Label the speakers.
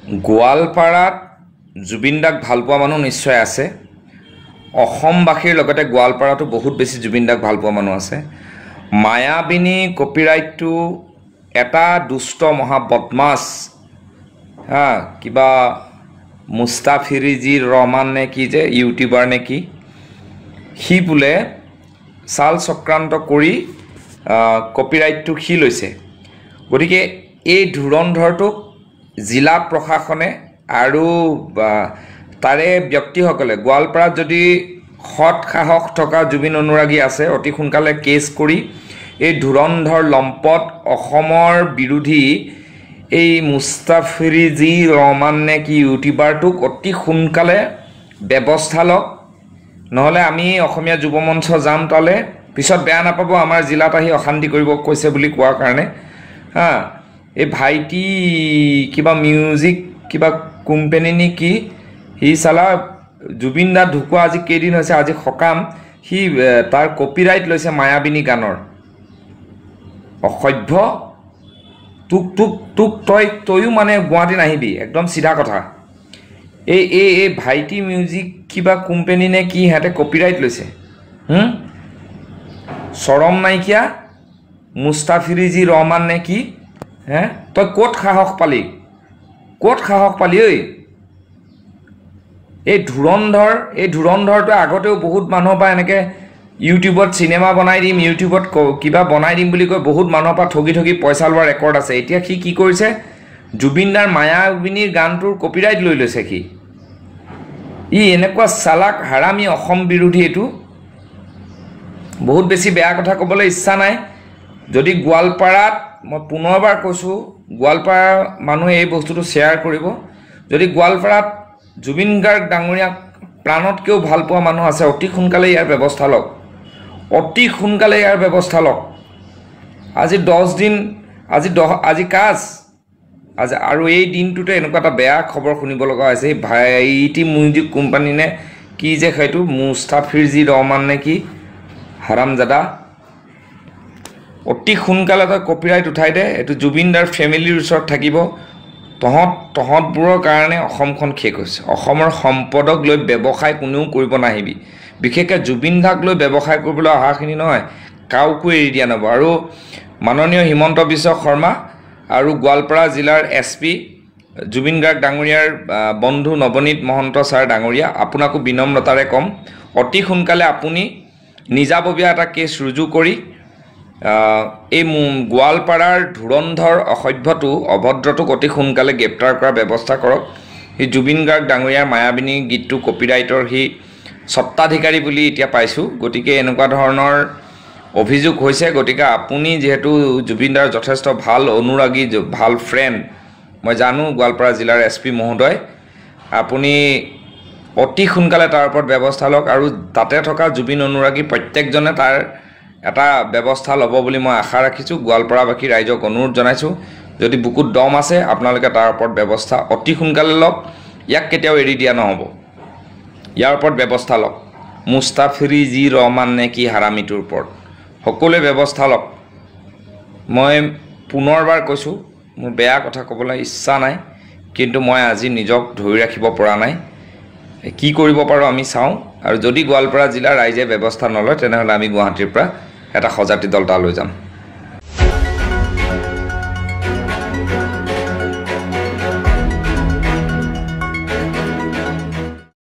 Speaker 1: গোৱালপাৰাত জুবিন দাক ভাল পোৱা মানুহ নিশ্চয় আছে। অসমবাসীৰ লগতে গোৱালপাৰাতো বহুত বেছি জুবিন দাক ভাল পোৱা মানুহ আছে। মায়াবিনী কপিৰাইটটো এটা দুষ্ট মহা বদমাছ কিবা মুস্তাফিৰিজিৰ ৰহমান নে কি যে ইউটিউবাৰ নে কি, সি বোলে চাল চক্ৰান্ত কৰি কপিৰাইটটো সি লৈছে। গতিকে এই ধুৰন্ধৰটোক জিলা প্ৰশাসনে আৰু তাৰে ব্যক্তিসকলে গোৱালপাৰাত যদি সৎ সাহস থকা জুবিন অনুৰাগী আছে অতি সোনকালে কেছ কৰি এই ধুৰন্ধৰ লম্পট অসমৰ বিৰোধী এই মুস্তাফিৰিজি ৰহমান নে কি ইউটিউবাৰটোক অতি সোনকালে ব্যৱস্থা লওক, নহ'লে আমি অসমীয়া যুৱ মঞ্চ যাম তালে। পিছত বেয়া নাপাব আমাৰ জিলাত আহি অশান্তি কৰিব কৈছে বুলি কোৱাৰ কাৰণে। এই ভাইটি কিবা মিউজিক কিবা কোম্পানী নে কি, সি চালা জুবিন দা ঢুকুৱা আজি কেইদিন হৈছে, আজি সকাম, সি তাৰ কপিৰাইট লৈছে মায়াবিনী গানৰ। অসভ্য। তোক তয়ো মানে গুৱাহাটী নাহিবি, একদম চিধা কথা। এই ভাইটি মিউজিক কিবা কোম্পানী নে কি সিহঁতে কপিৰাইট লৈছে। চৰম নাইকিয়া মুস্তাফিৰিজি ৰহমান নে কি, তই ক'ত সাহস পালি, ঐ? এই ধুৰন্ধৰটো আগতেও বহুত মানুহৰ পৰা এনেকৈ ইউটিউবত চিনেমা বনাই দিম, ইউটিউবত কিবা বনাই দিম বুলি কৈ বহুত মানুহৰ পৰা ঠগি পইচা লোৱাৰ ৰেকৰ্ড আছে। এতিয়া সি কি কৰিছে, জুবিন দাৰ মায়াবিনীৰ গানটোৰ কপিৰাইট লৈ লৈছে সি। এনেকুৱা চালাক হাৰামী অসম বিৰোধী। এইটো বহুত বেছি বেয়া কথা ক'বলৈ ইচ্ছা নাই। যদি গোৱালপাৰাত, মই পুনৰবাৰ কৈছোঁ, গোৱালপাৰাৰ মানুহে এই বস্তুটো শ্বেয়াৰ কৰিব। যদি গোৱালপাৰাত জুবিন গাৰ্গ ডাঙৰীয়াক প্ৰাণতকৈও ভাল পোৱা মানুহ আছে, অতি সোনকালে ইয়াৰ ব্যৱস্থা লওক, আজি 10 দিন, আজি কাজ, আৰু এই দিনটোতে এনেকুৱা এটা বেয়া খবৰ শুনিব লগা হৈছে। এই ভাইটি মিউজিক কোম্পানী নে কি যে, সেইটো মুস্তাফিৰিজি ৰহমান নে কি, হাৰামজাদা। অতি সোনকালে তই কপিৰাইট উঠাই দে। এইটো জুবিন দাৰ ফেমিলিৰ ওচৰত থাকিব। তহঁতবোৰৰ কাৰণে অসমখন শেষ হৈছে। অসমৰ সম্পদক লৈ ব্যৱসায় কোনেও কৰিব নাহিবি, বিশেষকৈ জুবিন দাক লৈ ব্যৱসায় কৰিবলৈ অহাখিনি নহয়, কাকো এৰি দিয়া নহ'ব। আৰু মাননীয় হিমন্ত বিশ্ব শৰ্মা আৰু গোৱালপাৰা জিলাৰ SP জুবিন গাৰ্গ ডাঙৰীয়াৰ বন্ধু নৱনীত মহন্ত ছাৰ ডাঙৰীয়া, আপোনাকো বিনম্ৰতাৰে ক'ম, অতি সোনকালে আপুনি নিজাববীয়া এটা কেছ ৰুজু কৰি এই গোৱালপাৰাৰ ধুৰন্ধৰ অসভ্যটো অভদ্ৰটোক অতি সোনকালে গ্ৰেপ্তাৰ কৰাৰ ব্যৱস্থা কৰক। সি জুবিন গাৰ্গ ডাঙৰীয়াৰ মায়াবিনী গীতটো কপিৰাইটৰ সি স্বত্বাধিকাৰী বুলি এতিয়া পাইছোঁ। গতিকে এনেকুৱা ধৰণৰ অভিযোগ হৈছে। গতিকে আপুনি যিহেতু জুবিন দাৰ যথেষ্ট ভাল অনুৰাগী, ভাল ফ্ৰেণ্ড, মই জানো গোৱালপাৰা জিলাৰ SP মহোদয়, আপুনি অতি সোনকালে তাৰ ওপৰত ব্যৱস্থা লওক। আৰু তাতে থকা জুবিন অনুৰাগী প্ৰত্যেকজনে তাৰ এটা ব্যৱস্থা ল'ব বুলি মই আশা ৰাখিছোঁ। গোৱালপাৰাবাসী ৰাইজক অনুৰোধ জনাইছোঁ, যদি বুকুত দম আছে আপোনালোকে তাৰ ওপৰত ব্যৱস্থা অতি সোনকালে লওক। ইয়াক কেতিয়াও এৰি দিয়া নহ'ব, ইয়াৰ ওপৰত ব্যৱস্থা লওক। মুস্তাফিৰিজি ৰহমান নে কি হাৰামীটোৰ ওপৰত সকলোৱে ব্যৱস্থা লওক। মই পুনৰবাৰ কৈছোঁ, মোৰ বেয়া কথা ক'বলৈ ইচ্ছা নাই, কিন্তু মই আজি নিজক ধৰি ৰাখিব পৰা নাই। কি কৰিব পাৰোঁ আমি চাওঁ। আৰু যদি গোৱালপাৰা জিলাৰ ৰাইজে ব্যৱস্থা নলয়, তেনেহ'লে আমি গুৱাহাটীৰ পৰা এটা সজাতি দল তালৈ যাম।